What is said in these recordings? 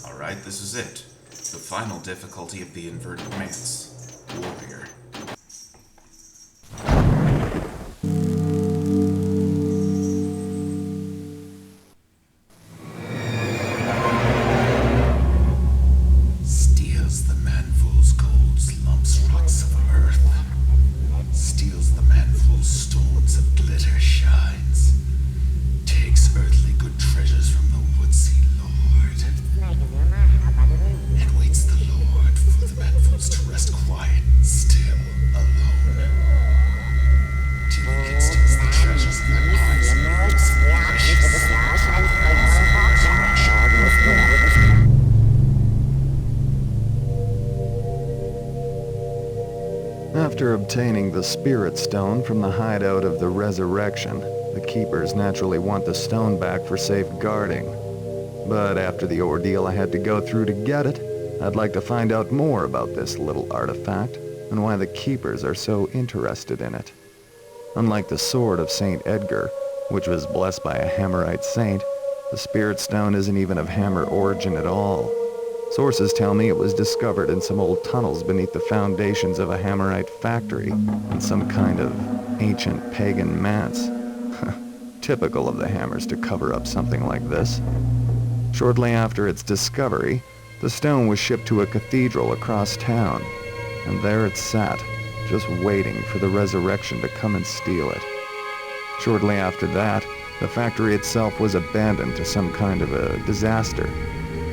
Alright, this is it. The final difficulty of the inverted Manse. Warrior. Steals the manful's golds, lumps, rocks of earth. Steals the manful's stones of glitter shines. Takes earthly good treasures from the woodsy lord. And waits the Lord for the manfuls to rest quiet, still, alone. Till he can steal the treasures of their eyes and roots of precious After obtaining the Spirit Stone from the hideout of the Resurrection, the Keepers naturally want the stone back for safeguarding. But after the ordeal I had to go through to get it, I'd like to find out more about this little artifact and why the Keepers are so interested in it. Unlike the sword of St. Edgar, which was blessed by a Hammerite saint, the Spirit Stone isn't even of Hammer origin at all. Sources tell me it was discovered in some old tunnels beneath the foundations of a Hammerite factory in some kind of ancient pagan manse. Typical of the Hammers to cover up something like this. Shortly after its discovery, the stone was shipped to a cathedral across town, and there it sat, just waiting for the Resurrection to come and steal it. Shortly after that, the factory itself was abandoned to some kind of a disaster,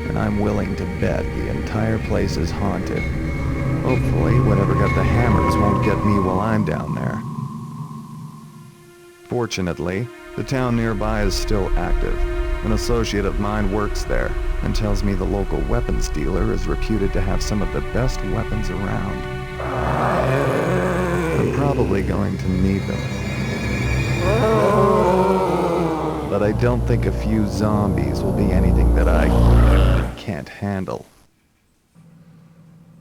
and I'm willing to bet the entire place is haunted. Hopefully, whatever got the Hammers won't get me while I'm down there. Fortunately, the town nearby is still active. An associate of mine works there and tells me the local weapons dealer is reputed to have some of the best weapons around. I'm probably going to need them. But I don't think a few zombies will be anything that I can't handle.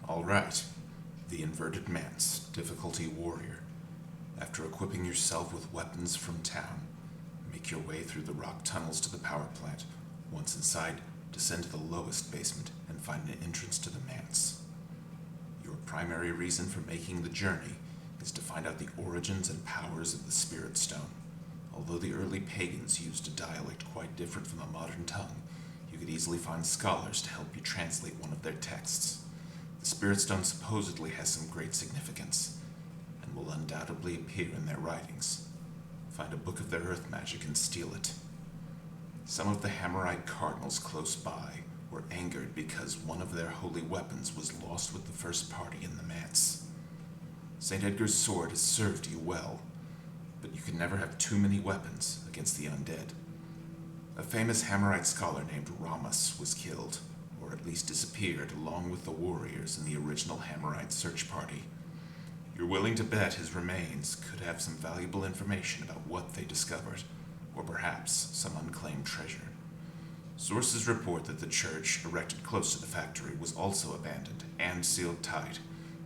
Alright. The inverted Manse. Difficulty Warrior. After equipping yourself with weapons from town, make your way through the rock tunnels to the power plant. Once inside, descend to the lowest basement and find an entrance to the Manse. Your primary reason for making the journey is to find out the origins and powers of the Spirit Stone. Although the early pagans used a dialect quite different from the modern tongue, you could easily find scholars to help you translate one of their texts. The Spirit Stone supposedly has some great significance, and will undoubtedly appear in their writings. Find a book of their earth magic and steal it. Some of the Hammerite cardinals close by were angered because one of their holy weapons was lost with the first party in the Manse. St. Edgar's sword has served you well, but you can never have too many weapons against the undead. A famous Hammerite scholar named Ramus was killed, or at least disappeared, along with the warriors in the original Hammerite search party. You're willing to bet his remains could have some valuable information about what they discovered, or perhaps some unclaimed treasure. Sources report that the church, erected close to the factory, was also abandoned and sealed tight,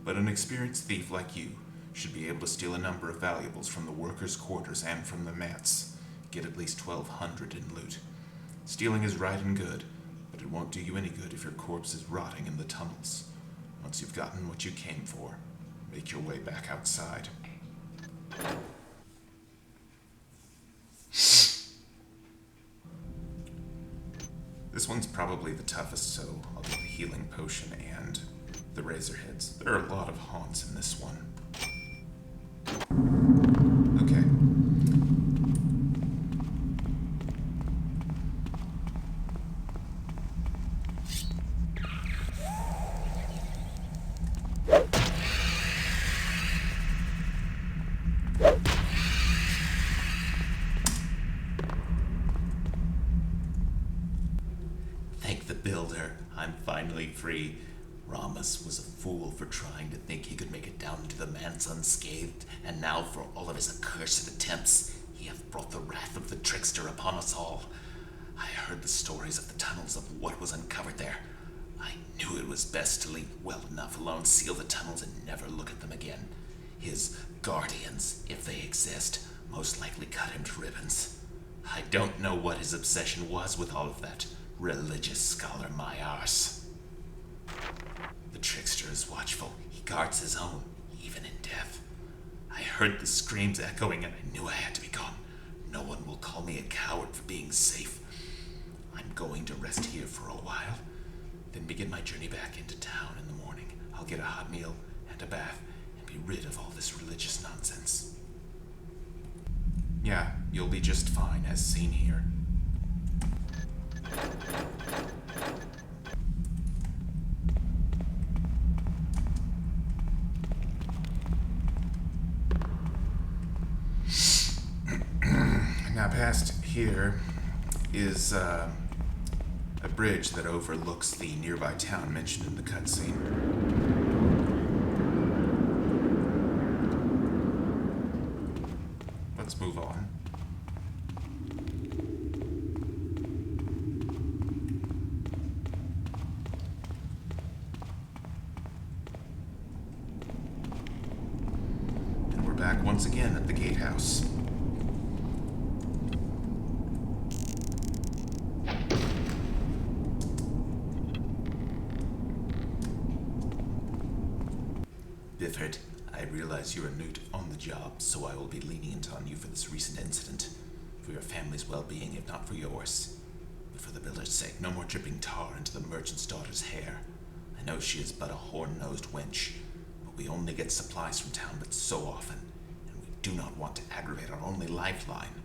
but an experienced thief like you should be able to steal a number of valuables from the workers' quarters and from the Manse. Get at least 1,200 in loot. Stealing is right and good, but it won't do you any good if your corpse is rotting in the tunnels. Once you've gotten what you came for, make your way back outside. This one's probably the toughest, so I'll get the healing potion and the razor heads. There are a lot of haunts in this one. Okay. Thank the builder. I'm finally free. Ramus was a fool for trying to think he could make it down into the Manse unscathed, and now for all of his accursed attempts, he hath brought the wrath of the trickster upon us all. I heard the stories of the tunnels of what was uncovered there. I knew it was best to leave well enough alone, seal the tunnels, and never look at them again. His guardians, if they exist, most likely cut him to ribbons. I don't know what his obsession was with all of that, Religious scholar, my arse. The trickster is watchful. He guards his own, even in death. I heard the screams echoing and I knew I had to be gone. No one will call me a coward for being safe. I'm going to rest here for a while, then begin my journey back into town in the morning. I'll get a hot meal and a bath and be rid of all this religious nonsense. Yeah, you'll be just fine, as seen here. Now past here is a bridge that overlooks the nearby town mentioned in the cutscene. Let's move on. And we're back once again at the gatehouse. Bifford, I realize you're new on the job, so I will be lenient on you for this recent incident. For your family's well-being, if not for yours. But for the builder's sake, no more dripping tar into the merchant's daughter's hair. I know she is but a horn-nosed wench, but we only get supplies from town but so often, and we do not want to aggravate our only lifeline.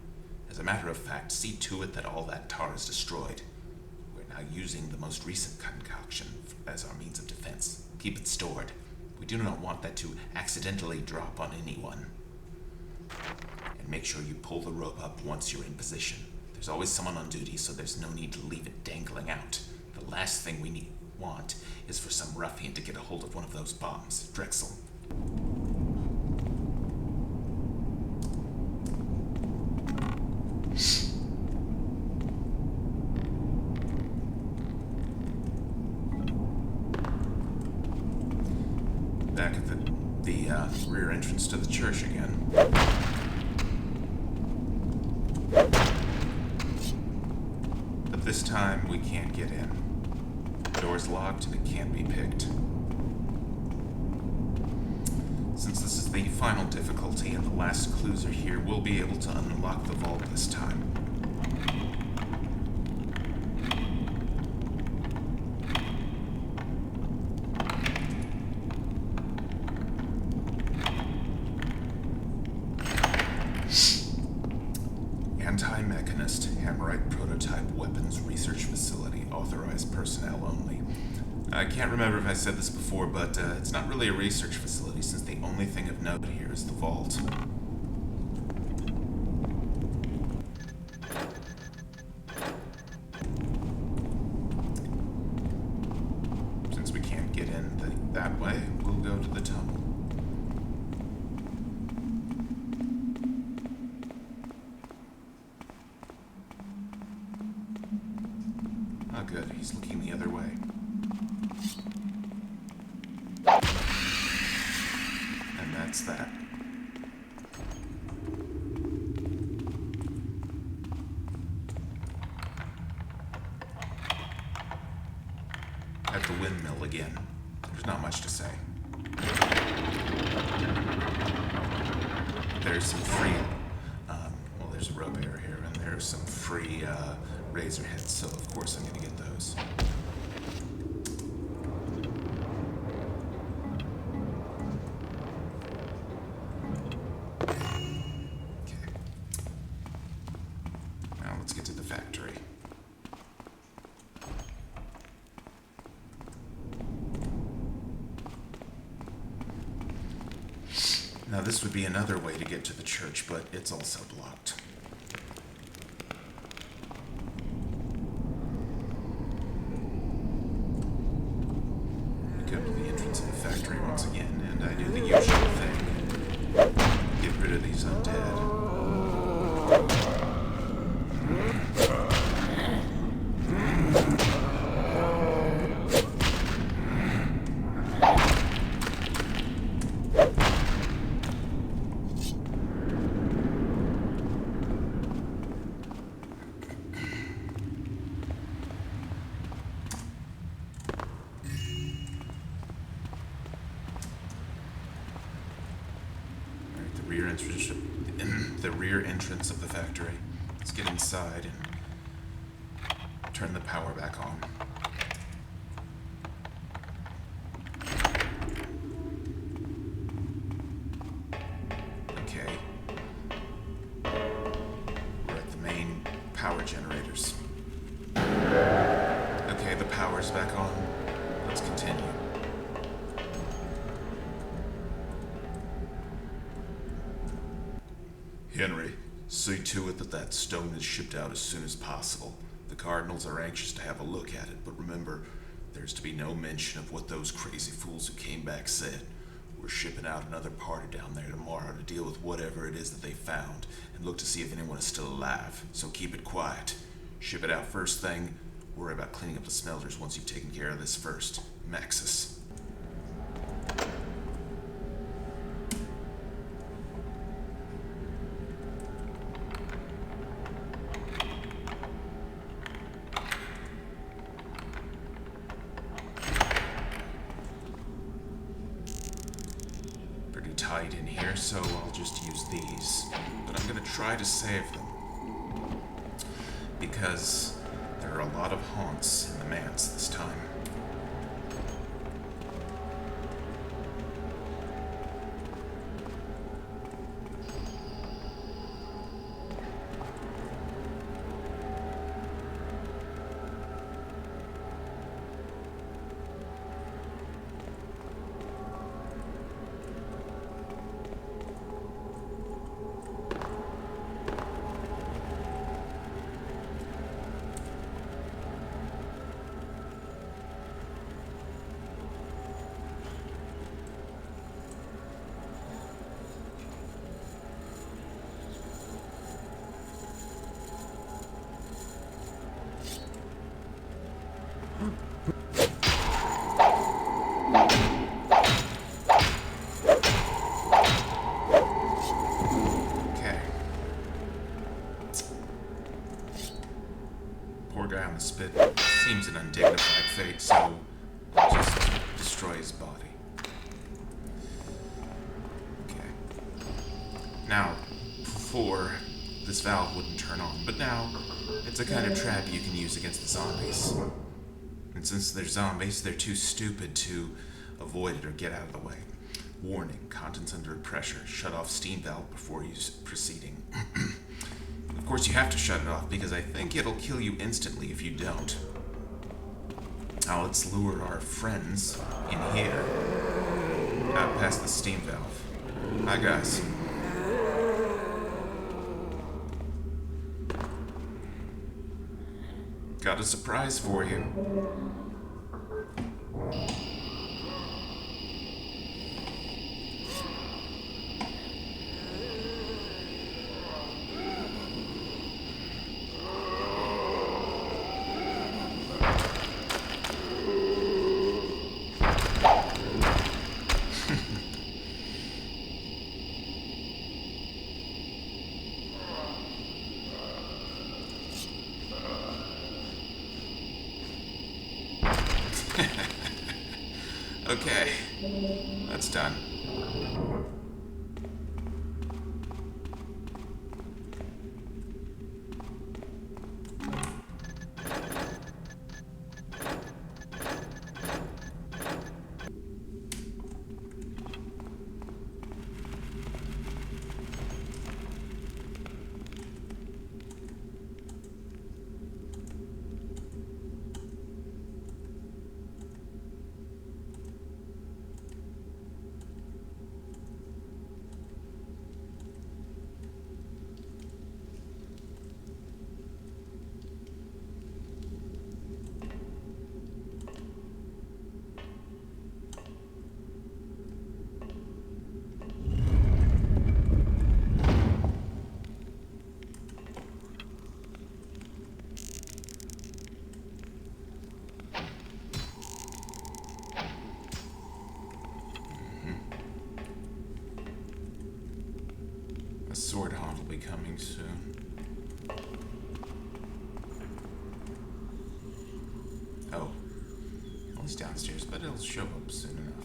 As a matter of fact, see to it that all that tar is destroyed. We're now using the most recent concoction as our means of defense. Keep it stored. We do not want that to accidentally drop on anyone. And make sure you pull the rope up once you're in position. There's always someone on duty, so there's no need to leave it dangling out. The last thing we want is for some ruffian to get a hold of one of those bombs. Drexel. Back at the rear entrance to the church again. But this time we can't get in. The door's locked and it can't be picked. Since this is the final difficulty and the last clues are here, we'll be able to unlock the vault this time. Anti-Mechanist, Hammerite Prototype Weapons Research Facility, authorized personnel only. I can't remember if I said this before, but it's not really a research facility since the only thing of note here is the vault. Since we can't get in that way, we'll go to the tunnel. Oh, good. He's looking the other way. And that's that. At the windmill again. There's not much to say. There's some free... well, there's a rope arrow here, and there's some free razor heads, so of course I'm gonna get those. Okay. Now let's get to the factory. Now this would be another way to get to the church, but it's also blocked. Go to the entrance of the factory once again, and I do the usual thing. Get rid of these undead. the rear entrance of the factory. Let's get inside and turn the power back on. Okay. We're at the main power generators. Okay, the power's back on. Let's continue. Henry, see to it that that stone is shipped out as soon as possible. The Cardinals are anxious to have a look at it, but remember, there's to be no mention of what those crazy fools who came back said. We're shipping out another party down there tomorrow to deal with whatever it is that they found, and look to see if anyone is still alive, so keep it quiet. Ship it out first thing. Worry about cleaning up the smelters once you've taken care of this first. Maxis. Pretty tight in here, so I'll just use these. But I'm gonna try to save them. Because there are a lot of haunts in the Manse this time. Poor guy on the spit seems an undignified fate, so I'll just destroy his body. Okay. Now, before, this valve wouldn't turn on, but now it's a kind of trap you can use against the zombies. And since they're zombies, they're too stupid to avoid it or get out of the way. Warning, contents under pressure. Shut off steam valve before proceeding. Of course, you have to shut it off because I think it'll kill you instantly if you don't. Now let's lure our friends in here. Out past the steam valve. Hi, guys. Got a surprise for you. Okay, that's done. A sword haunt will be coming soon. Oh. Well, he's downstairs, but it'll show up soon enough.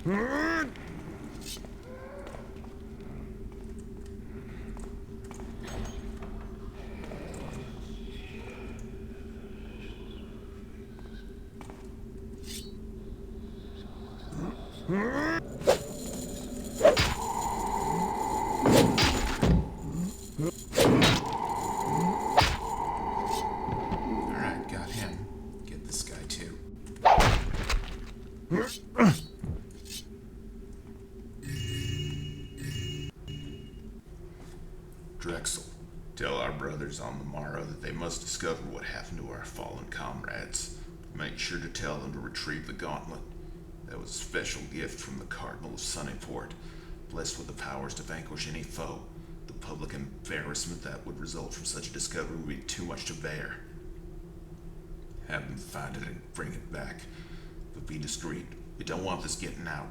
Alright, got him. Get this guy too. Drexel, tell our brothers on the morrow that they must discover what happened to our fallen comrades. Make sure to tell them to retrieve the gauntlet. That was a special gift from the Cardinal of Sunnyport, blessed with the powers to vanquish any foe. The public embarrassment that would result from such a discovery would be too much to bear. Have them find it and bring it back. But be discreet. We don't want this getting out.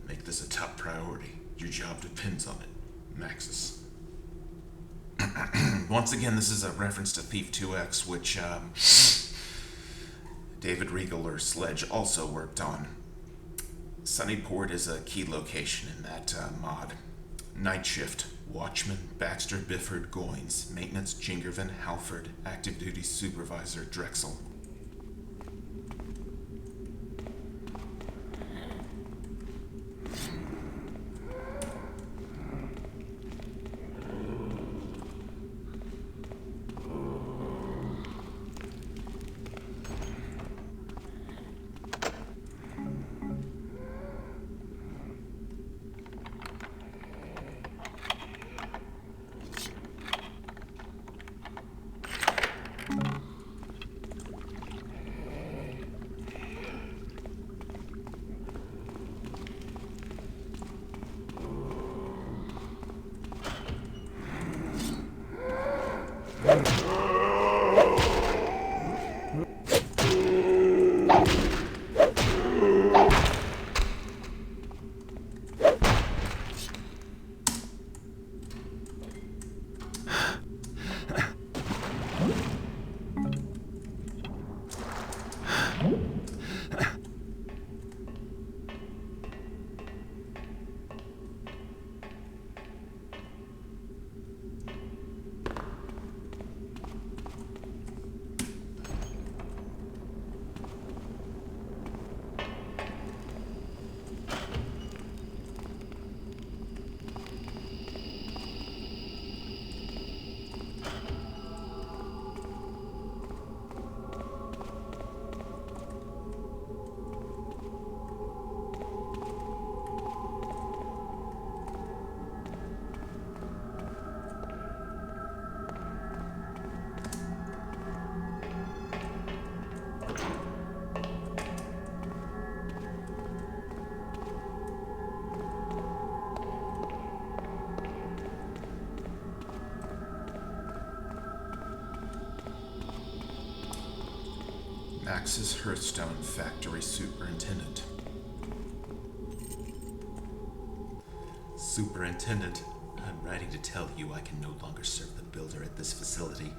Make this a top priority. Your job depends on it. Maxis. Once again, this is a reference to Thief 2X, which David Riegel or Sledge also worked on. Sunnyport is a key location in that mod. Night shift, Watchman, Baxter, Bifford, Goins, Maintenance, Jingervan, Halford, Active Duty Supervisor, Drexel. Max's Hearthstone Factory Superintendent. Superintendent, I'm writing to tell you I can no longer serve the Builder at this facility.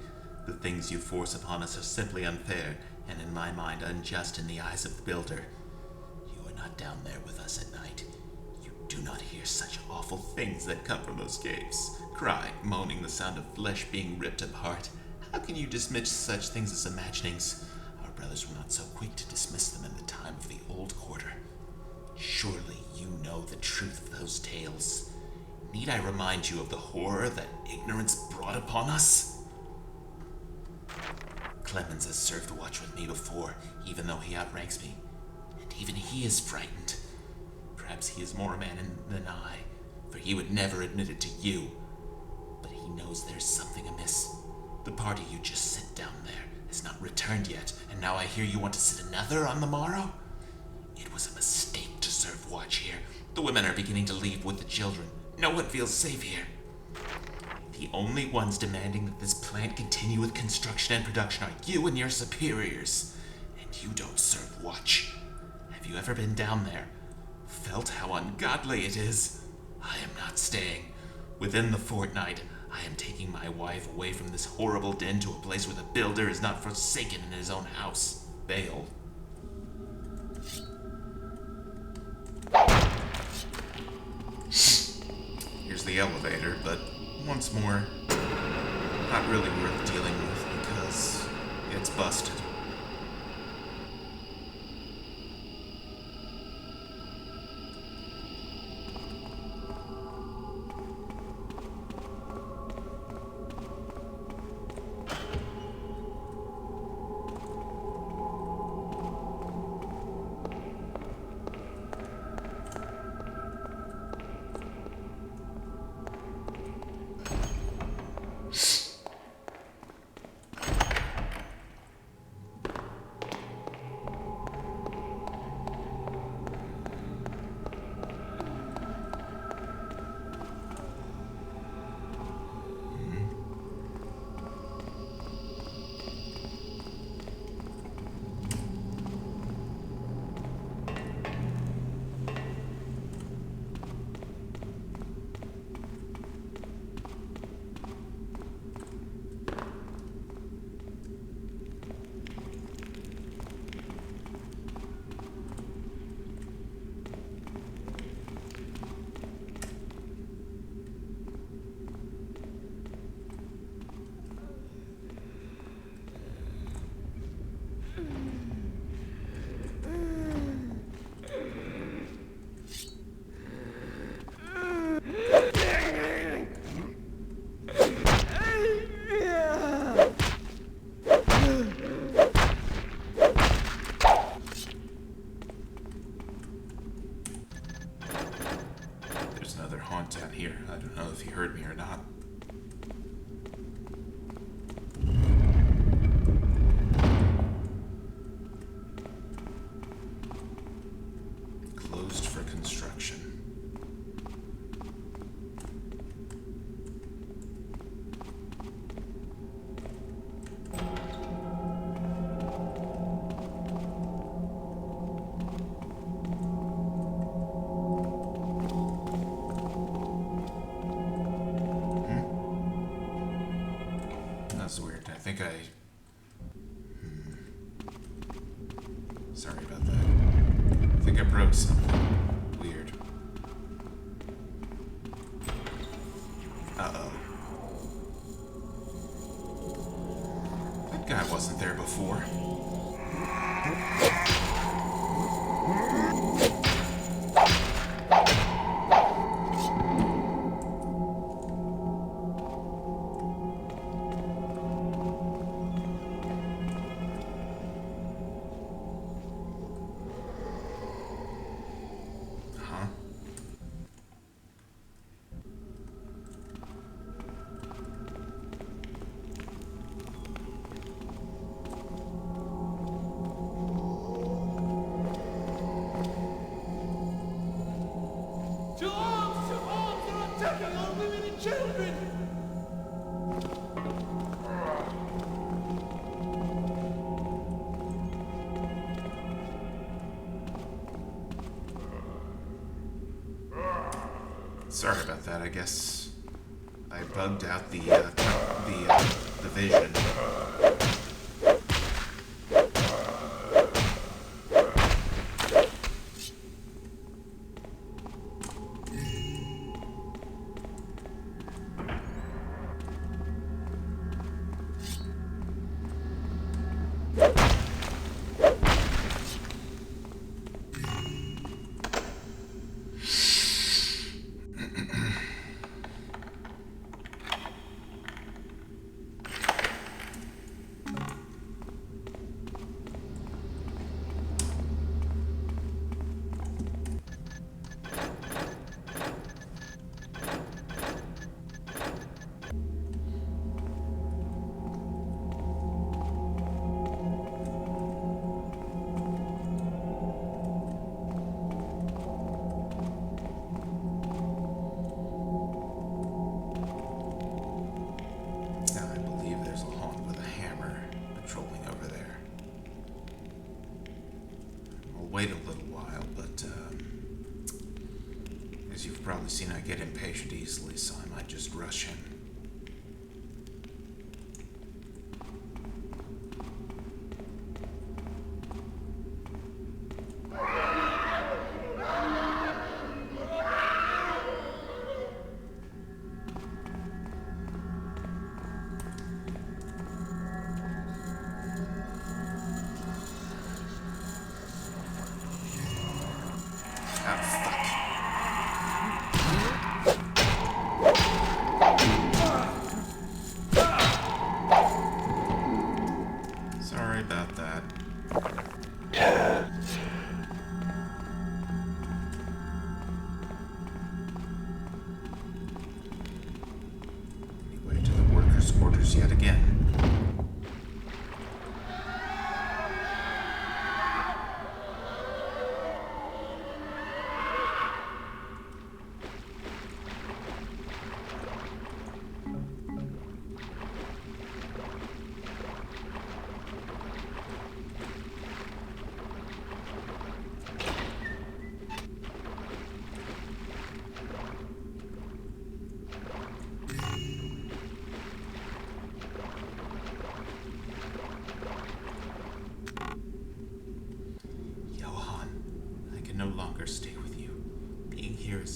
The things you force upon us are simply unfair, and in my mind unjust in the eyes of the Builder. You are not down there with us at night. You do not hear such awful things that come from those caves. Crying, moaning, the sound of flesh being ripped apart. How can you dismiss such things as imaginings? Our brothers were not so quick to dismiss them in the time of the Old Quarter. Surely you know the truth of those tales. Need I remind you of the horror that ignorance brought upon us? Clemens has served watch with me before, even though he outranks me. And even he is frightened. Perhaps he is more a man than I, for he would never admit it to you. But he knows there's something amiss. The party you just sent down there has not returned yet, and now I hear you want to sit another on the morrow? It was a mistake to serve watch here. The women are beginning to leave with the children. No one feels safe here. The only ones demanding that this plant continue with construction and production are you and your superiors. And you don't serve watch. Have you ever been down there? Felt how ungodly it is? I am not staying. Within the fortnight, I am taking my wife away from this horrible den to a place where the Builder is not forsaken in his own house. Bail. the elevator, but once more, not really worth dealing with because it's busted. Down here. I don't know if you heard me or not. Closed for construction. That's weird. I think Sorry about that. I think I broke something. Weird. Uh-oh. That guy wasn't there before. Sorry about that. I guess I bugged out the vision. Wait a little while, but as you've probably seen, I get impatient easily, so I might just rush in.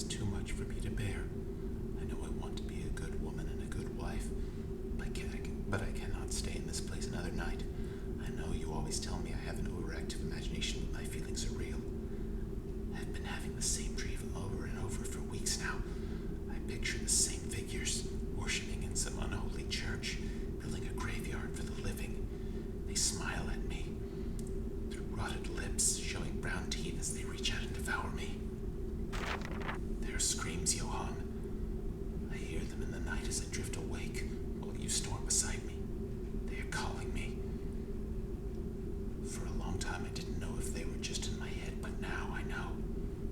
is too much for me to bear. I know I want to be a good woman and a good wife, but I cannot stay in this place another night. I know you always tell me I have an overactive imagination, but my feelings are real. I've been having the same dream over and over for weeks now. I picture the same figures, worshiping in some unholy church, building a graveyard for the living. They smile at me, their rotted lips showing brown teeth as they reach out and devour me. Their screams, Johann. I hear them in the night as I drift awake, while you snore beside me. They are calling me. For a long time I didn't know if they were just in my head, but now I know.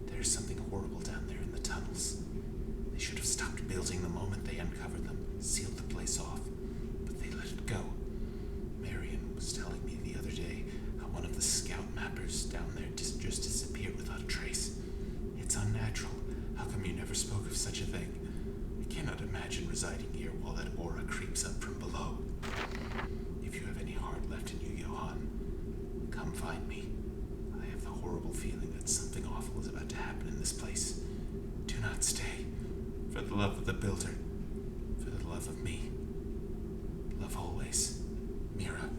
There's something horrible down there in the tunnels. They should have stopped building the moment they uncovered them, sealed the place off, but they let it go. Marion was telling me the other day how one of the scout mappers down there just disappeared without a trace. It's unnatural. How come you never spoke of such a thing? I cannot imagine residing here while that aura creeps up from below. If you have any heart left in you, Johann, come find me. I have the horrible feeling that something awful is about to happen in this place. Do not stay. For the love of the builder. For the love of me. Love always. Mira.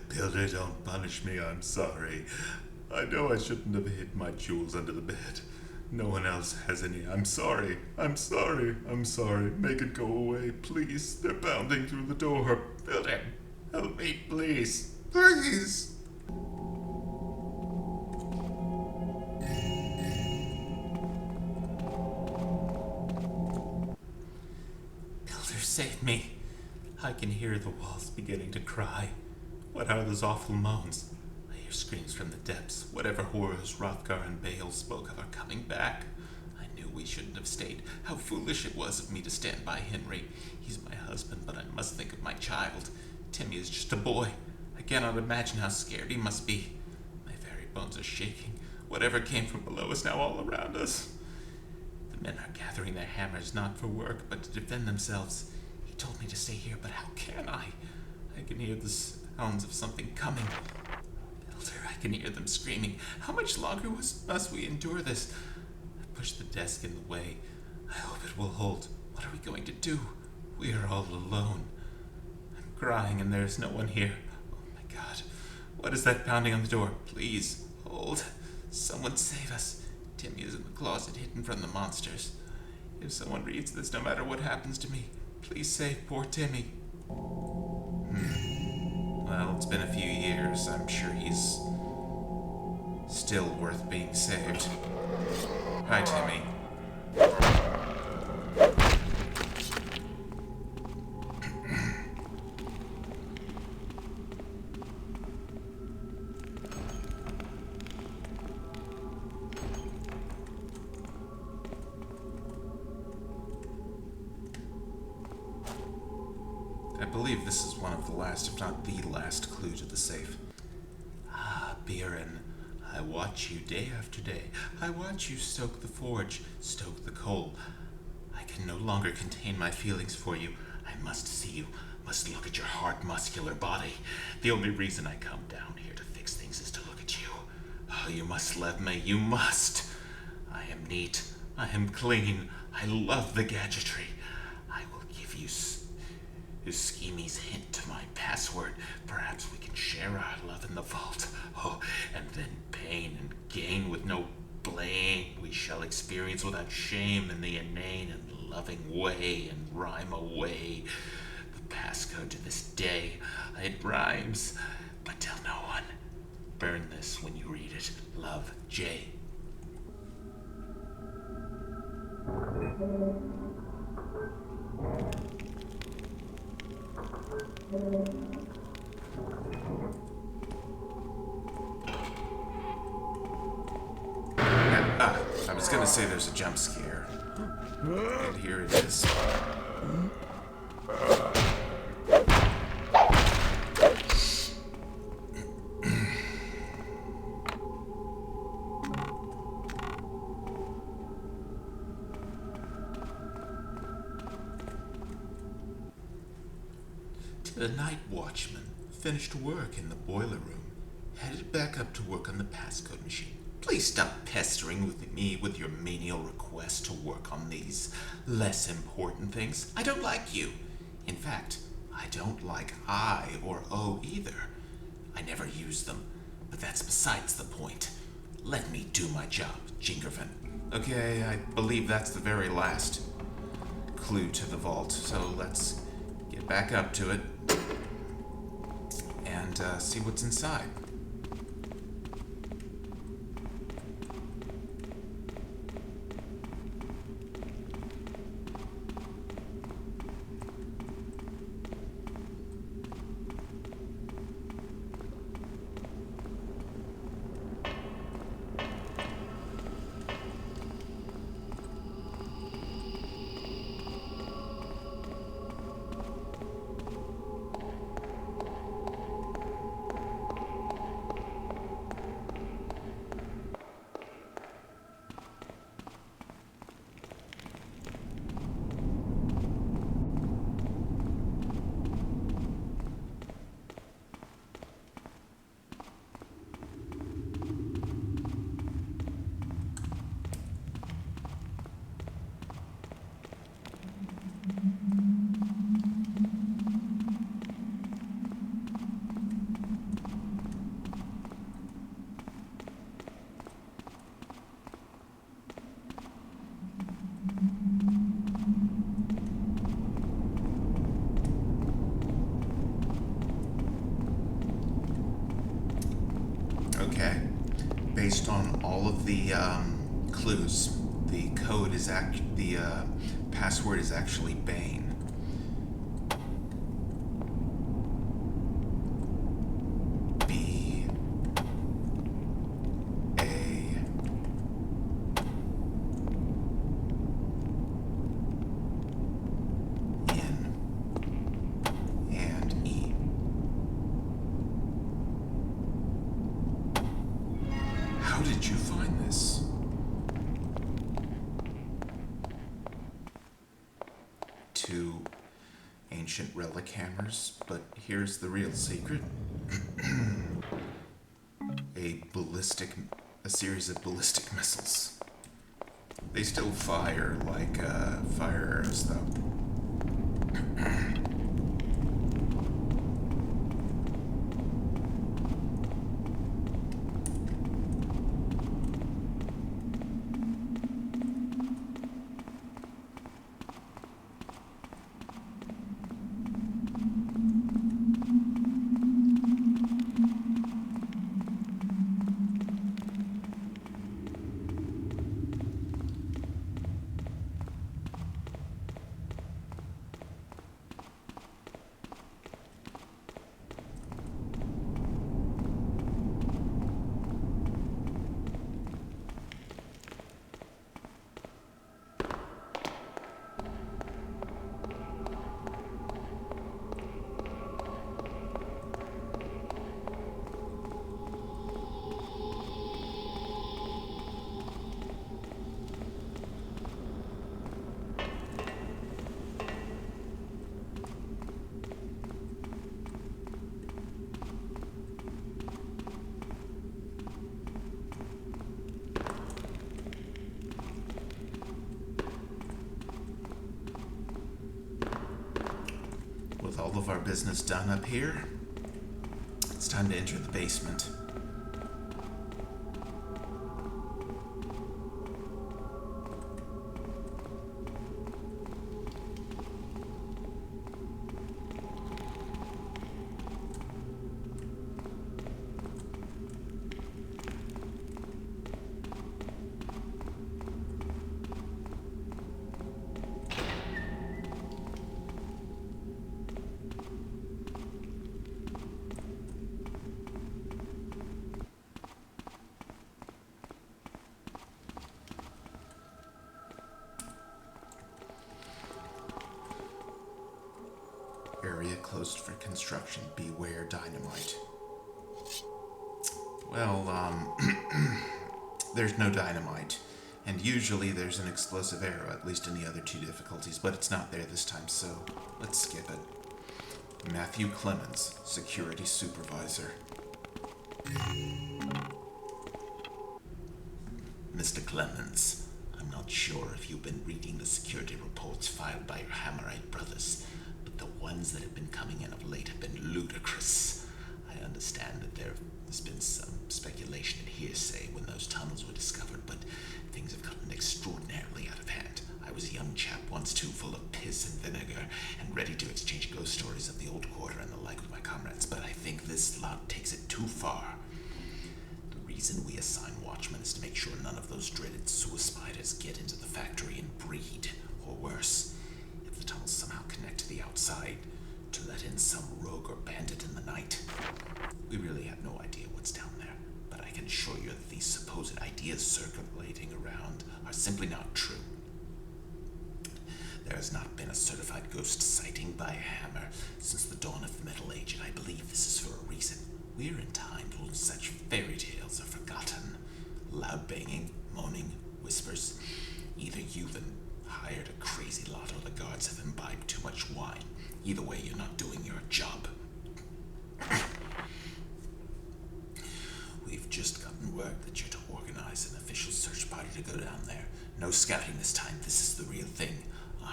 Builder, don't punish me, I'm sorry. I know I shouldn't have hid my jewels under the bed. No one else has any. I'm sorry. I'm sorry. Make it go away, please. They're pounding through the door. Builder, help me, please. Please. Builder, save me. I can hear the walls beginning to cry. What are those awful moans? I hear screams from the depths. Whatever horrors Hrothgar and Bale spoke of are coming back. I knew we shouldn't have stayed. How foolish it was of me to stand by Henry. He's my husband, but I must think of my child. Timmy is just a boy. I cannot imagine how scared he must be. My very bones are shaking. Whatever came from below is now all around us. The men are gathering their hammers, not for work, but to defend themselves. He told me to stay here, but how can I? I can hear the sounds of something coming. Builder, I can hear them screaming. How much longer must we endure this? I push the desk in the way. I hope it will hold. What are we going to do? We are all alone. I'm crying and there is no one here. Oh my God. What is that pounding on the door? Please, hold. Someone save us. Timmy is in the closet, hidden from the monsters. If someone reads this, no matter what happens to me, please save poor Timmy. Well, it's been a few years. I'm sure he's still worth being saved. Hi, Timmy. I believe this is one of the last, if not the last, clue to the safe. Ah, Biren, I watch you day after day. I watch you stoke the forge, stoke the coal. I can no longer contain my feelings for you. I must see you, must look at your hard, muscular body. The only reason I come down here to fix things is to look at you. Oh, you must love me, you must. I am neat, I am clean, I love the gadgetry. I will give you Schemy's hint to my password. Perhaps we can share our love in the vault. Oh, and then pain and gain with no blame we shall experience without shame in the inane and loving way and rhyme away. The passcode to this day, it rhymes, but tell no one. Burn this when you read it. Love, J. I was gonna say there's a jump scare. And here it is. a night watchman, finished work in the boiler room, headed back up to work on the passcode machine. Please stop pestering with me with your menial request to work on these less important things. I don't like you. In fact, I don't like I or O either. I never use them, but that's besides the point. Let me do my job, Jingervan. Okay, I believe that's the very last clue to the vault, so let's get back up to it and see what's inside. Okay. Based on all of the clues, the code is the password is actually Bane. B A N and E. How did you find this? Two ancient relic hammers, but here's the real secret. A series of ballistic missiles. They still fire like fire arrows, though. With all of our business done up here, it's time to enter the basement. Area closed for construction. Beware dynamite. Well, there's no dynamite. And usually there's an explosive arrow, at least in the other two difficulties, but it's not there this time, so let's skip it. Matthew Clemens, Security Supervisor. Mr. Clemens, I'm not sure if you've been reading the security reports filed by your Hammerite brothers, but the ones that have been coming in of late have been ludicrous. I understand that there's been some speculation and hearsay when those tunnels were discovered, but things have gotten extraordinarily out of hand. I was a young chap once too, full of piss and vinegar, and ready to exchange ghost stories of the old quarter and the like with my comrades, but I think this lot takes it too far. The reason we assign watchmen is to make sure none of those dreaded sewer spiders get into the factory and breed, or worse, if the tunnels somehow connect to the outside, to let in some rogue or bandit in the night. We really have no idea what's down there, but I can assure you that these supposed ideas circulating around are simply not true. There has not been a certified ghost sighting by a hammer since the dawn of the Middle Age, and I believe this is for a reason. We're in times when such fairy tales are forgotten. Loud banging, moaning, whispers. Either you've hired a crazy lot or the guards have imbibed too much wine. Either way, you're not doing your job. We've just gotten word that you're to organize an official search party to go down there. No scouting this time. This is the real thing.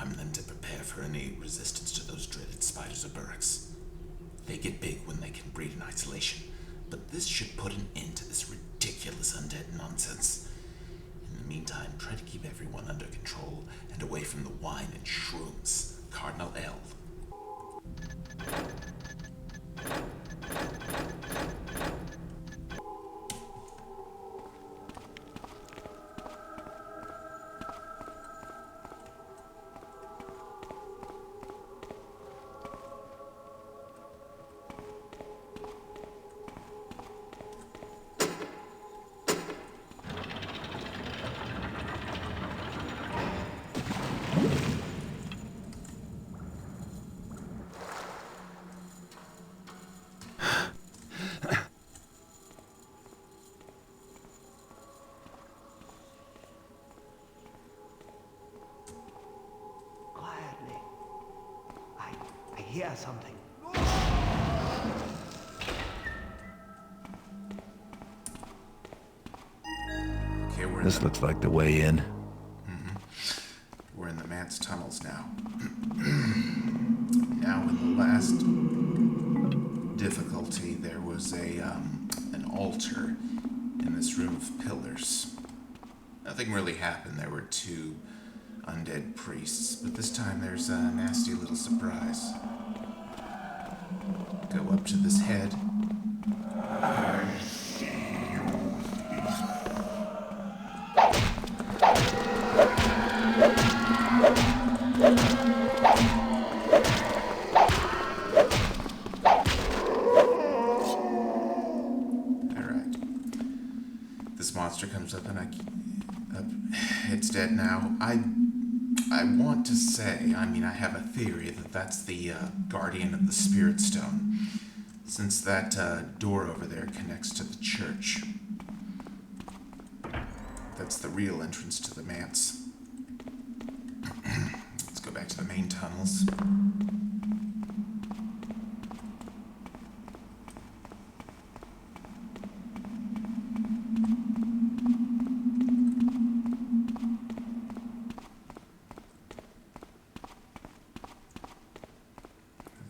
Arm them to prepare for any resistance to those dreaded spiders or burricks. They get big when they can breed in isolation, but this should put an end to this ridiculous undead nonsense. In the meantime, try to keep everyone under control and away from the wine and shrooms. Cardinal L. I hear something. Okay, This looks like the way in. We're in the Manse tunnels now. Now, in the last difficulty, there was an altar in this room of pillars. Nothing really happened. There were two undead priests, but this time there's a nasty little surprise. Go up to this head. Monster comes up and it's dead now. I want to say, I have a theory that that's the guardian of the Spirit Stone, since that door over there connects to the church. That's the real entrance to the Manse. Let's go back to the main tunnels.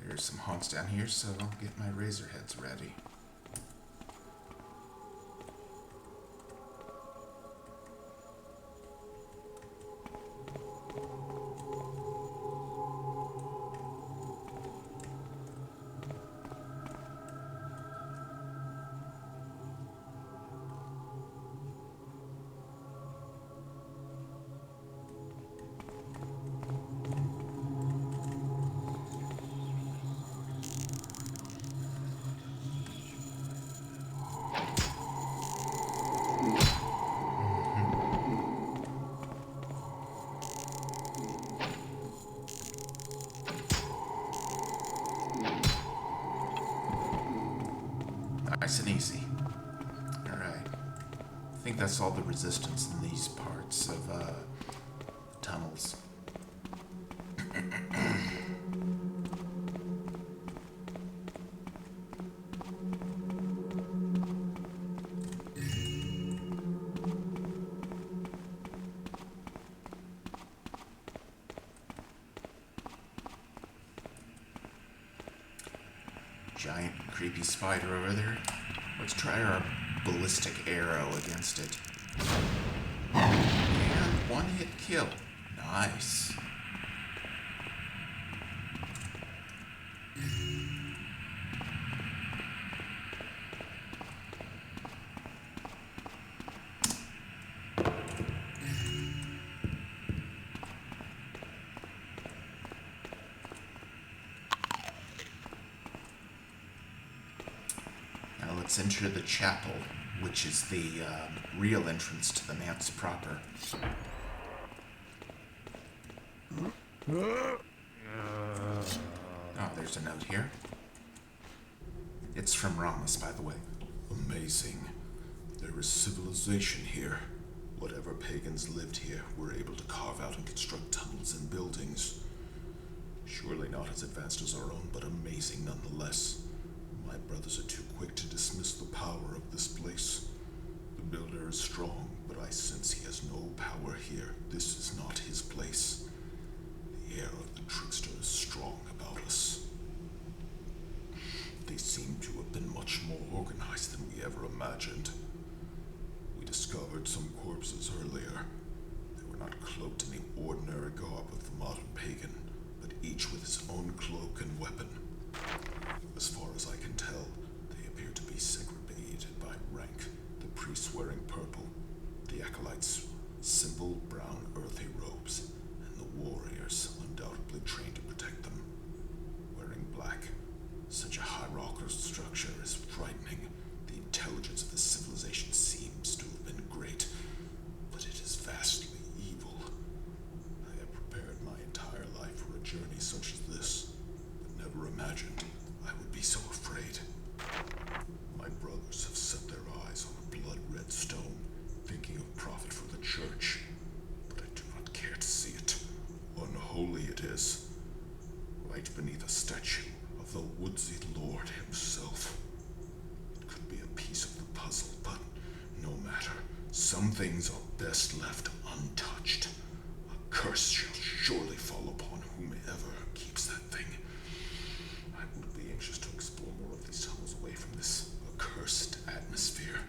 There's some haunts down here, so I'll get my razor heads ready. Nice and easy. Alright. I think that's all the resistance in these parts of tunnels. giant creepy spider over there. Let's try our ballistic arrow against it. And one hit kill. Nice. Let's enter the chapel, which is the real entrance to the manse proper. Oh, there's a note here. It's from Ramos, by the way. Amazing. There is civilization here. Whatever pagans lived here were able to carve out and construct tunnels and buildings. Surely not as advanced as our own, but amazing nonetheless. My brothers are too quick to dismiss the power of this place. The builder is strong, but I sense he has no power here. This is not his place. The air of the trickster is strong about us. They seem to have been much more organized than we ever imagined. We discovered some corpses earlier. They were not cloaked in the ordinary garb of the modern pagan, but each with his own cloak and weapon. As far as I can tell, they appear to be segregated by rank, the priests wearing purple, the acolytes simple brown earthy robes, and the warriors undoubtedly trained to protect them, wearing black. Such a hierarchical structure is frightening. The intelligence of this civilization seems to have been great, but it is vastly evil. I have prepared my entire life for a journey such as this, but never imagined I would be so afraid. My brothers have set their eyes on a blood-red stone, thinking of profit for the church, but I do not care to see it. Unholy it is, right beneath a statue of the woodsy lord himself. It could be a piece of the puzzle, but no matter. Some things are best left untouched. A curse shall surely fall upon whomever keeps that thing. I would be anxious to explore more of these tunnels away from this accursed atmosphere.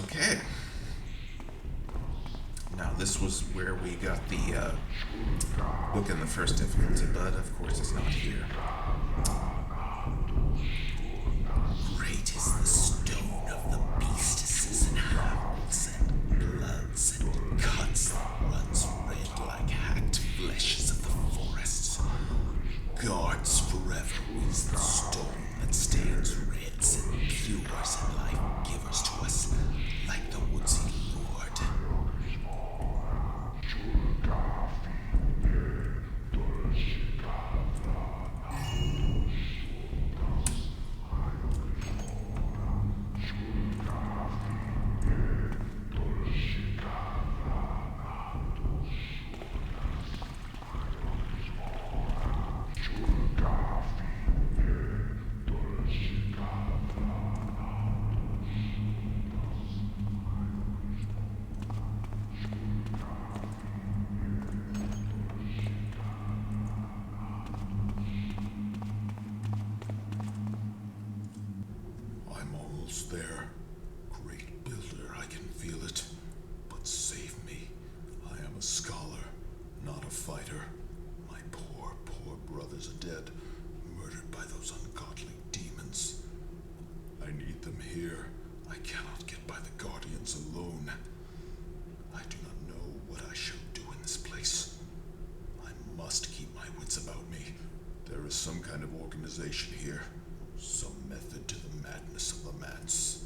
Okay. Now, this was where we got the book in the first difficulty, but of course it's not here. Great is the stone of the beastesses and howls and bloods and cuts that runs red like hacked fleshes of the forests. Guards forever is the stone that stands reds and pures and life givers to us, like the woodsy lord. I'm almost there. Great builder, I can feel it. But save me. I am a scholar, not a fighter. My poor, poor brothers are dead, murdered by those ungodly demons. I need them here. I cannot get by the guardians alone. I do not know what I shall do in this place. I must keep my wits about me. There is some kind of organization here. Some method to the madness of the Manse.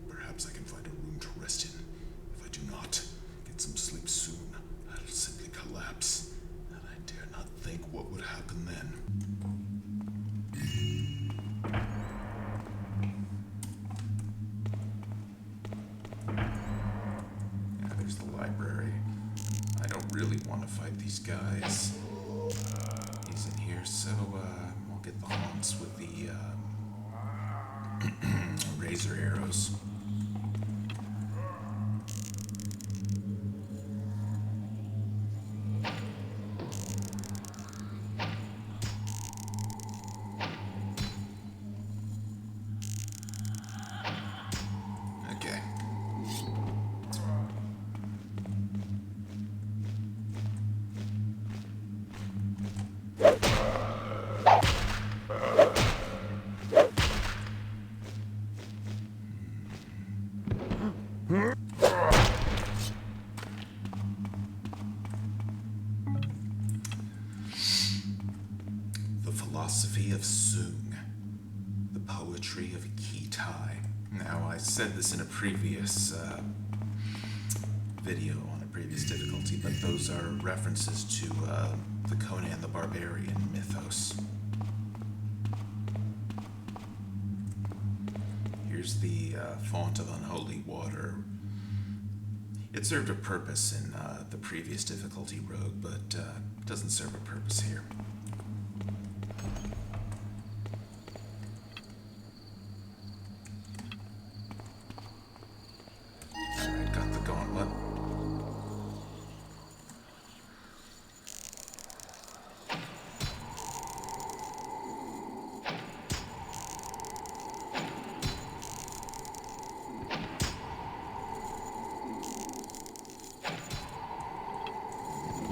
Perhaps I can find a room to rest in. If I do not get some sleep soon, I'll simply collapse. And I dare not think what would happen then. fight these guys. He's in here, so we'll get the haunts with the razor arrows. Okay. The philosophy of Sung, the poetry of Kitai. Now, I said this in a previous video on a previous difficulty, but those are references to the Conan the Barbarian mythos. Here's the font of unholy water. It served a purpose in the previous difficulty rogue, but doesn't serve a purpose here. Alright, got the gauntlet.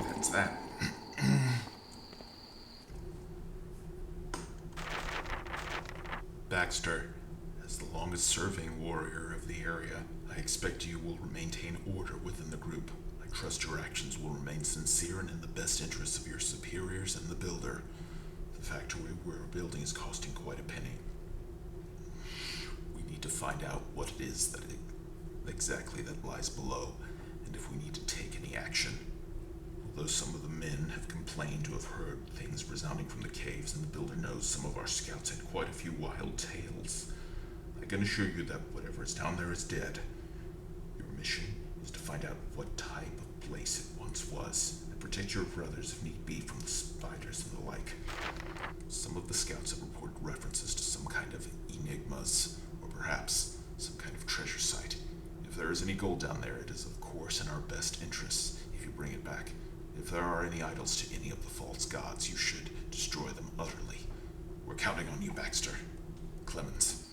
That's that. Baxter, as the longest-serving warrior of the area, I expect you will maintain order within the group. I trust your actions will remain sincere and in the best interests of your superiors and the builder. The factory we're building is costing quite a penny. We need to find out what it is that exactly that lies below, and if we need to take any action. Although some of the men have complained to have heard things resounding from the caves, and the builder knows some of our scouts had quite a few wild tales, I can assure you that whatever is down there is dead. Your mission is to find out what type of place it once was, and protect your brothers if need be from the spiders and the like. Some of the scouts have reported references to some kind of enigmas, or perhaps some kind of treasure site. If there is any gold down there, it is of course in our best interests if you bring it back. If there are any idols to any of the false gods, you should destroy them utterly. We're counting on you, Baxter. Clemens.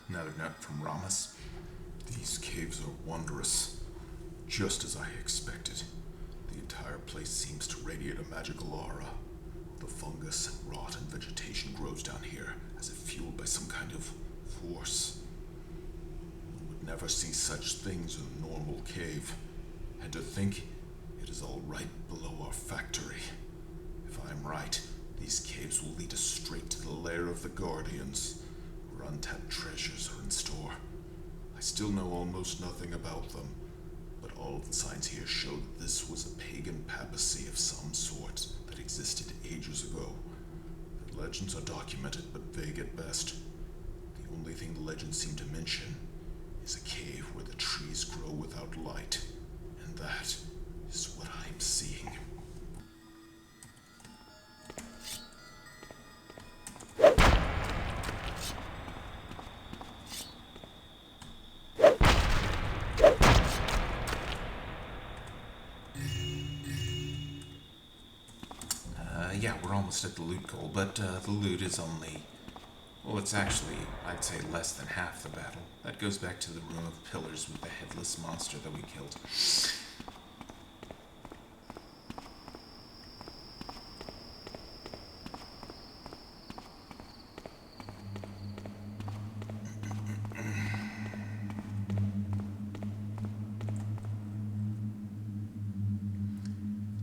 Another note from Ramas. These caves are wondrous, just as I expected. The entire place seems to radiate a magical aura. The fungus and rotten vegetation grows down here, as if fueled by some kind of force. One would never see such things in a normal cave. And to think it is all right below our factory. If I am right, these caves will lead us straight to the lair of the Guardians, where untapped treasures are in store. I still know almost nothing about them, but all of the signs here show that this was a pagan papacy of some sort that existed ages ago. The legends are documented but vague at best. The only thing the legends seem to mention is a cave where the trees grow without light, and that is what I'm seeing. Yeah, we're almost at the loot goal, but the loot is only... Well, it's actually, I'd say, less than half the battle. That goes back to the room of pillars with the headless monster that we killed.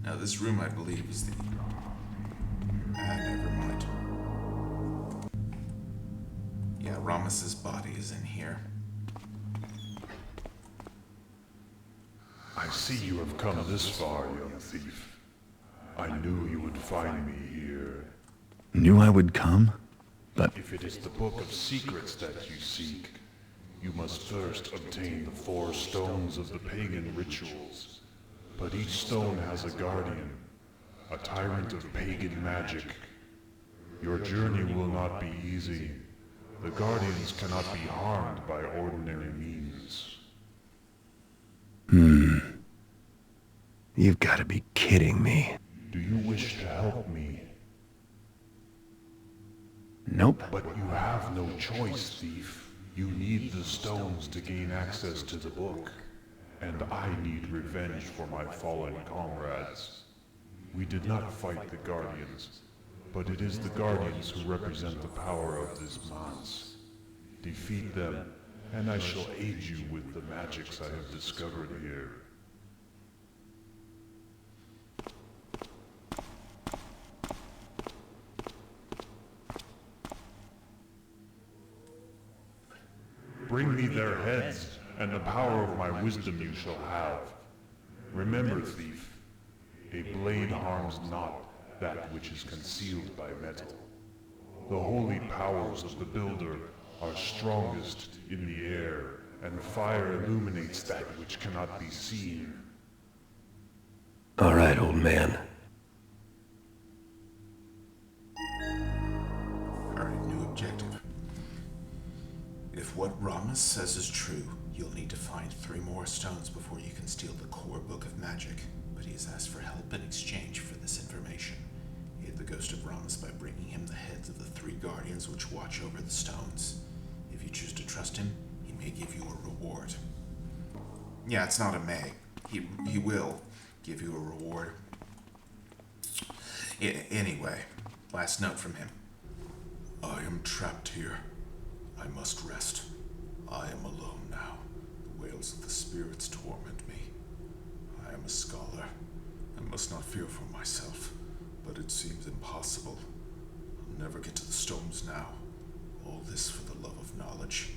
Now, this room, I believe, is the... never mind. Yeah, Rames's body is in here. I see you have come this far, young thief. I knew you would find me here. Knew I would come? But If it is the Book of Secrets that you seek, you must first obtain the 4 stones of the pagan rituals. But each stone has a guardian, a tyrant of pagan magic. Your journey will not be easy. The guardians cannot be harmed by ordinary means. you've got to be kidding me. Do you wish to help me? Nope. But you have no choice, thief. You need the stones to gain access to the book. And I need revenge for my fallen comrades. We did not fight the Guardians, but it is the Guardians who represent the power of this Manse. Defeat them, and I shall aid you with the magics I have discovered here. Bring me their heads, and the power of my wisdom you shall have. Remember, thief, a blade harms not that which is concealed by metal. The holy powers of the builder are strongest in the air, and fire illuminates that which cannot be seen. All right, old man. Alright, new objective. If what Ramas says is true, you'll need to find 3 more stones before you can steal the core book of magic. But he has asked for help in exchange for this information. Aid the ghost of Ramas by bringing him the heads of the 3 guardians which watch over the stones. If you choose to trust him, he may give you a reward. Yeah, it's not a may. He will give you a reward. Anyway, last note from him. I am trapped here. I must rest. I am alone now. The wails of the spirits torment me. I am a scholar. I must not fear for myself, but it seems impossible. I'll never get to the stones now. All this for the love of knowledge.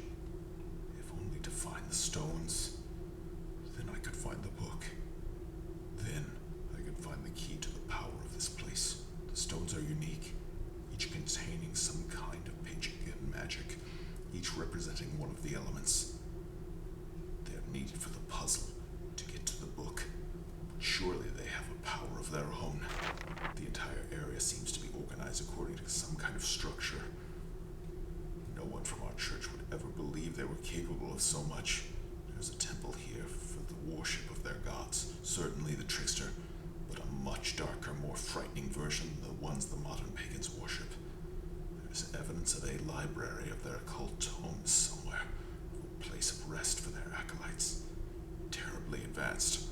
If only to find the stones. Then I could find the book. Then I could find the key to the power of this place. The stones are unique, each containing some kind of pagan magic, each representing one of the elements. They are needed for the puzzle to get to the book. But surely they have a power of their own. The entire area seems to be organized according to some kind of structure. No one from our church would ever believe they were capable of so much. There's a temple here for the worship of their gods, certainly the trickster, but a much darker, more frightening version than the ones the modern pagans worship. There's evidence of a library of their occult tomes somewhere, a place of rest for their acolytes. Terribly advanced.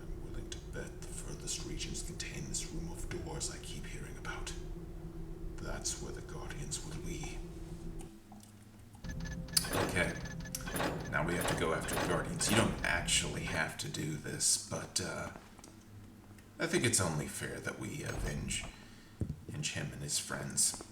I'm willing to bet the furthest regions contain this room of doors I keep hearing about. That's where the Guardians will be. Okay. Now we have to go after the Guardians. You don't actually have to do this, but I think it's only fair that we avenge him and his friends.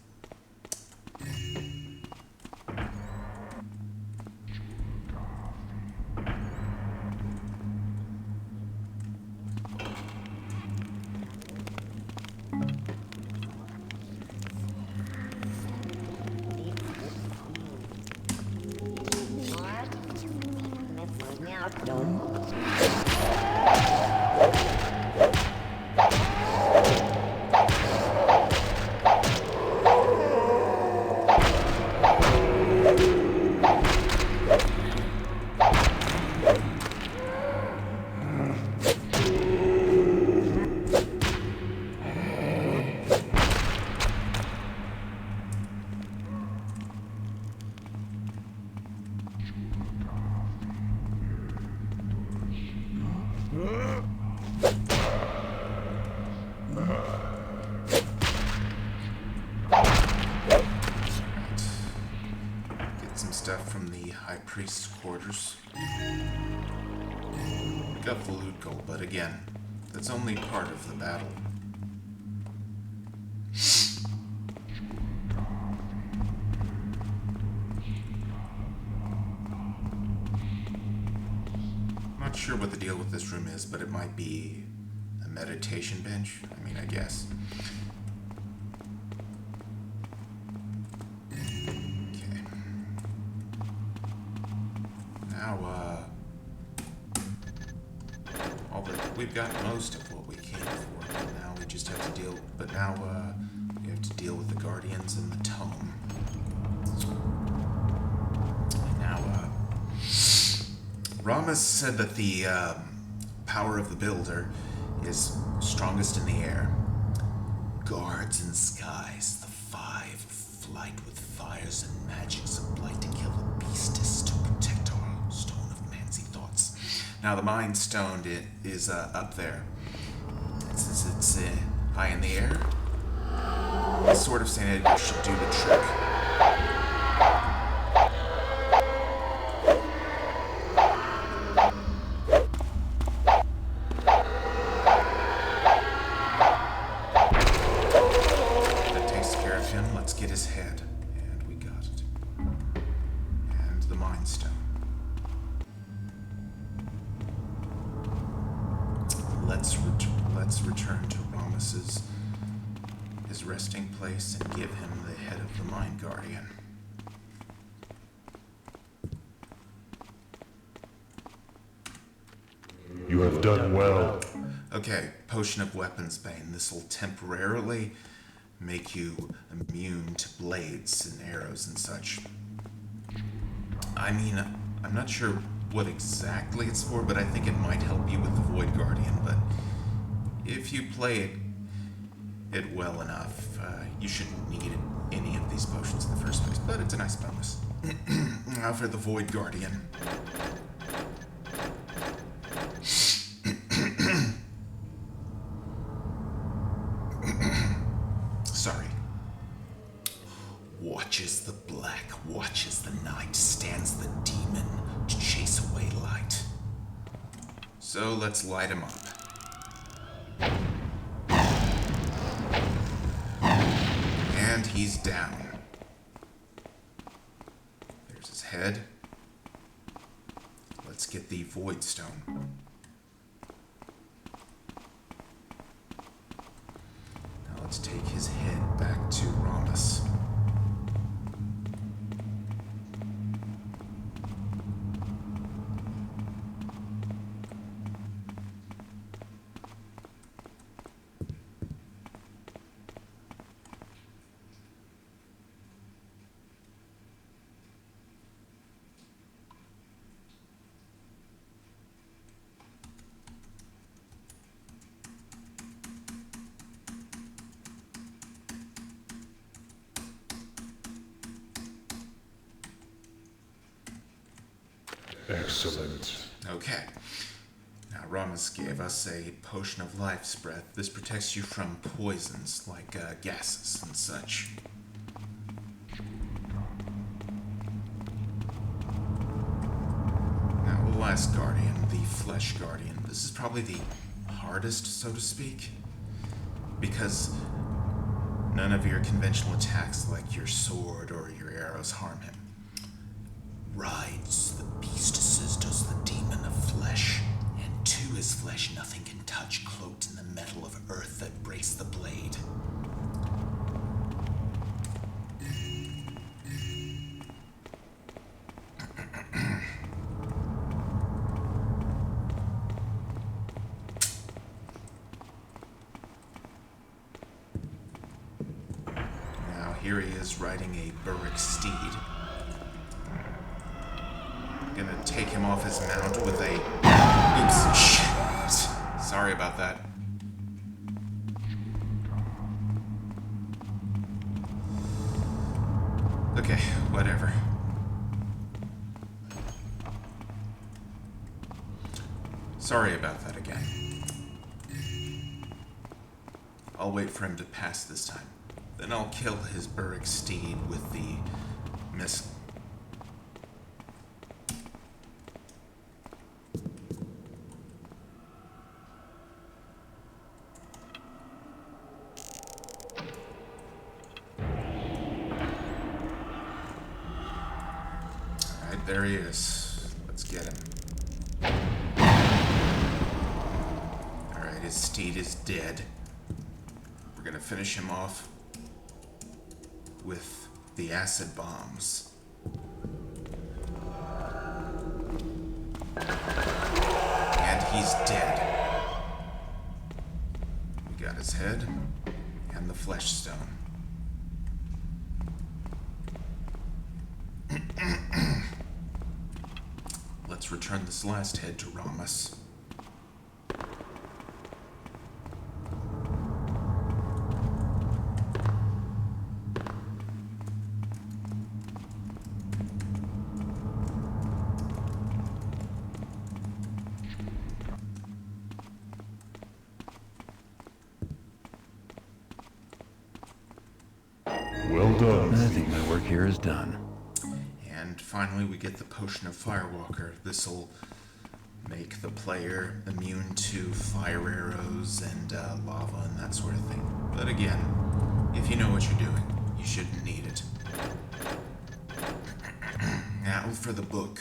From the High Priest's quarters. We got the loot goal, but again, that's only part of the battle. I'm Not sure what the deal with this room is, but it might be a meditation bench. I mean, I guess. Okay. Now, we've got most of what we came for. But now we just have to deal. But now, we have to deal with the guardians and the tome. And now, Ramas said that the power of the builder is strongest in the air. Guards in skies, the five flight with fires and magics of blight to kill the beastess to protect our stone of Manse thoughts. Now the Mind Stone is up there. It's high in the air. It's sort of saying it should do the trick. Let's return to Ramus's his resting place and give him the head of the Mind Guardian. You have done well. Okay, Potion of Weapons Bane. This will temporarily make you immune to blades and arrows and such. I mean, I'm not sure what exactly it's for, but I think it might help you with the Void Guardian, but if you play it well enough, you shouldn't need any of these potions in the first place, but it's a nice bonus. Now for the Void Guardian. Sorry. Watches the black, watches the night, stands the demon to chase away light. So let's light him up. And he's down. There's his head. Let's get the Void Stone. Now let's take his head back to Ramus. Excellent. Okay. Now, Ramus gave us a potion of life's breath. This protects you from poisons like gases and such. Now, the last guardian, the Flesh Guardian. This is probably the hardest, so to speak, because none of your conventional attacks like your sword or your arrows harm him. Rides the beastesses, does the demon of flesh, and to his flesh nothing can touch, cloaked in the metal of earth that breaks the blade. Now here he is riding a Burrick steed. Gonna take him off his mount with a... Oops, shit. Sorry about that. Okay, whatever. Sorry about that again. I'll wait for him to pass this time. Then I'll kill his Burrick steed with the miss. Alright, there he is. Let's get him. His steed is dead. We're gonna finish him off with the acid bombs. And he's dead. We got his head and the flesh stone. Let's return this last head to Ramus. Well done. I think my work here is done. And finally, we get the Potion of Firewalker. This'll make the player immune to fire arrows and lava and that sort of thing. But again, if you know what you're doing, you shouldn't need it. Now for the book.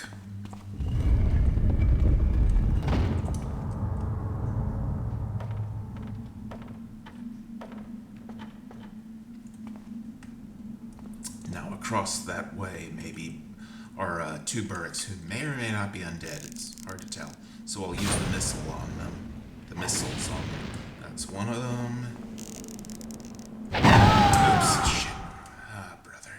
Now across that way, maybe, are two Burricks who may or may not be undead. It's hard to tell. So I'll use the missile on them. The missiles on them. That's one of them. Oops, shit. Ah, brother.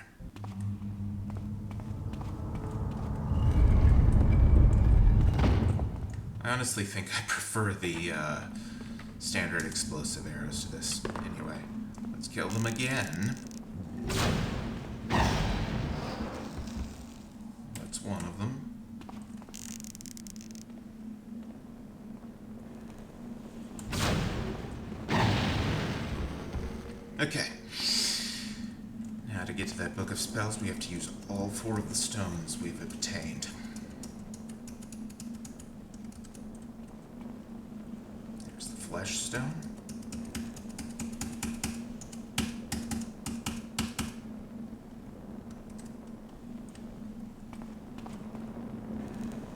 I honestly think I prefer the standard explosive arrows to this. Anyway, let's kill them again. That's one of them. Okay. Now to get to that book of spells, we have to use all 4 of the stones we've obtained. There's the flesh stone.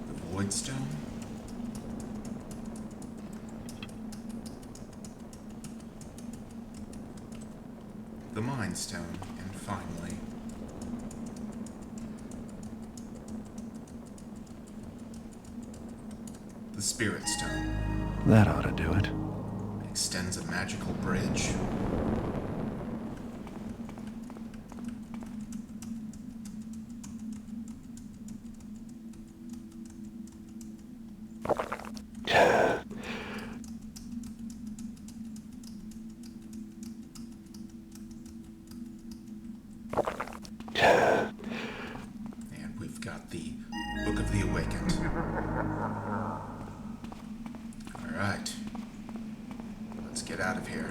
The void stone. The Mind Stone, and finally, the Spirit Stone. That ought to do it. Extends a magical bridge. And we've got the Book of the Awakened. Alright. Let's get out of here.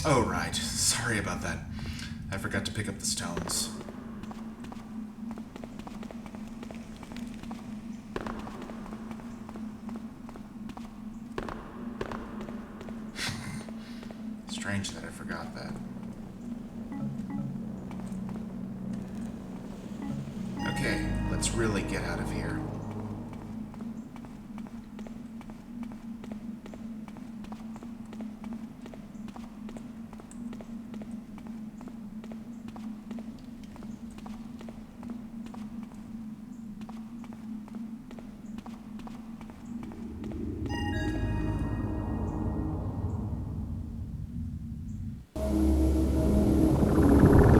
Oh, right. Sorry about that. I forgot to pick up the stones. Strange that I forgot that. Okay, let's really get out of here.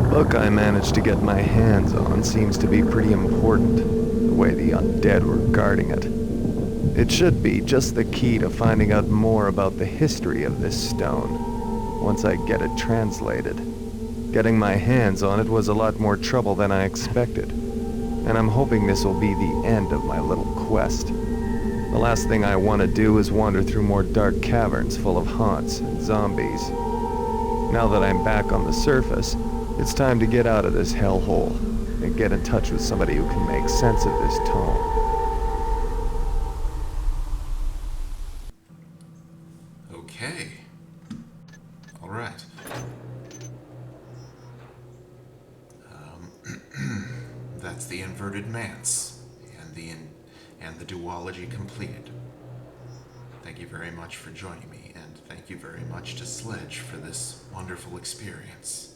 The book I managed to get my hands on seems to be pretty important, the way the undead were guarding it. It should be just the key to finding out more about the history of this stone, once I get it translated. Getting my hands on it was a lot more trouble than I expected, and I'm hoping this will be the end of my little quest. The last thing I want to do is wander through more dark caverns full of haunts and zombies. Now that I'm back on the surface, It's time to get out of this hellhole and get in touch with somebody who can make sense of this tone. Okay. All right. That's the inverted Manse and the duology completed. Thank you very much for joining me, and thank you very much to Sledge for this wonderful experience.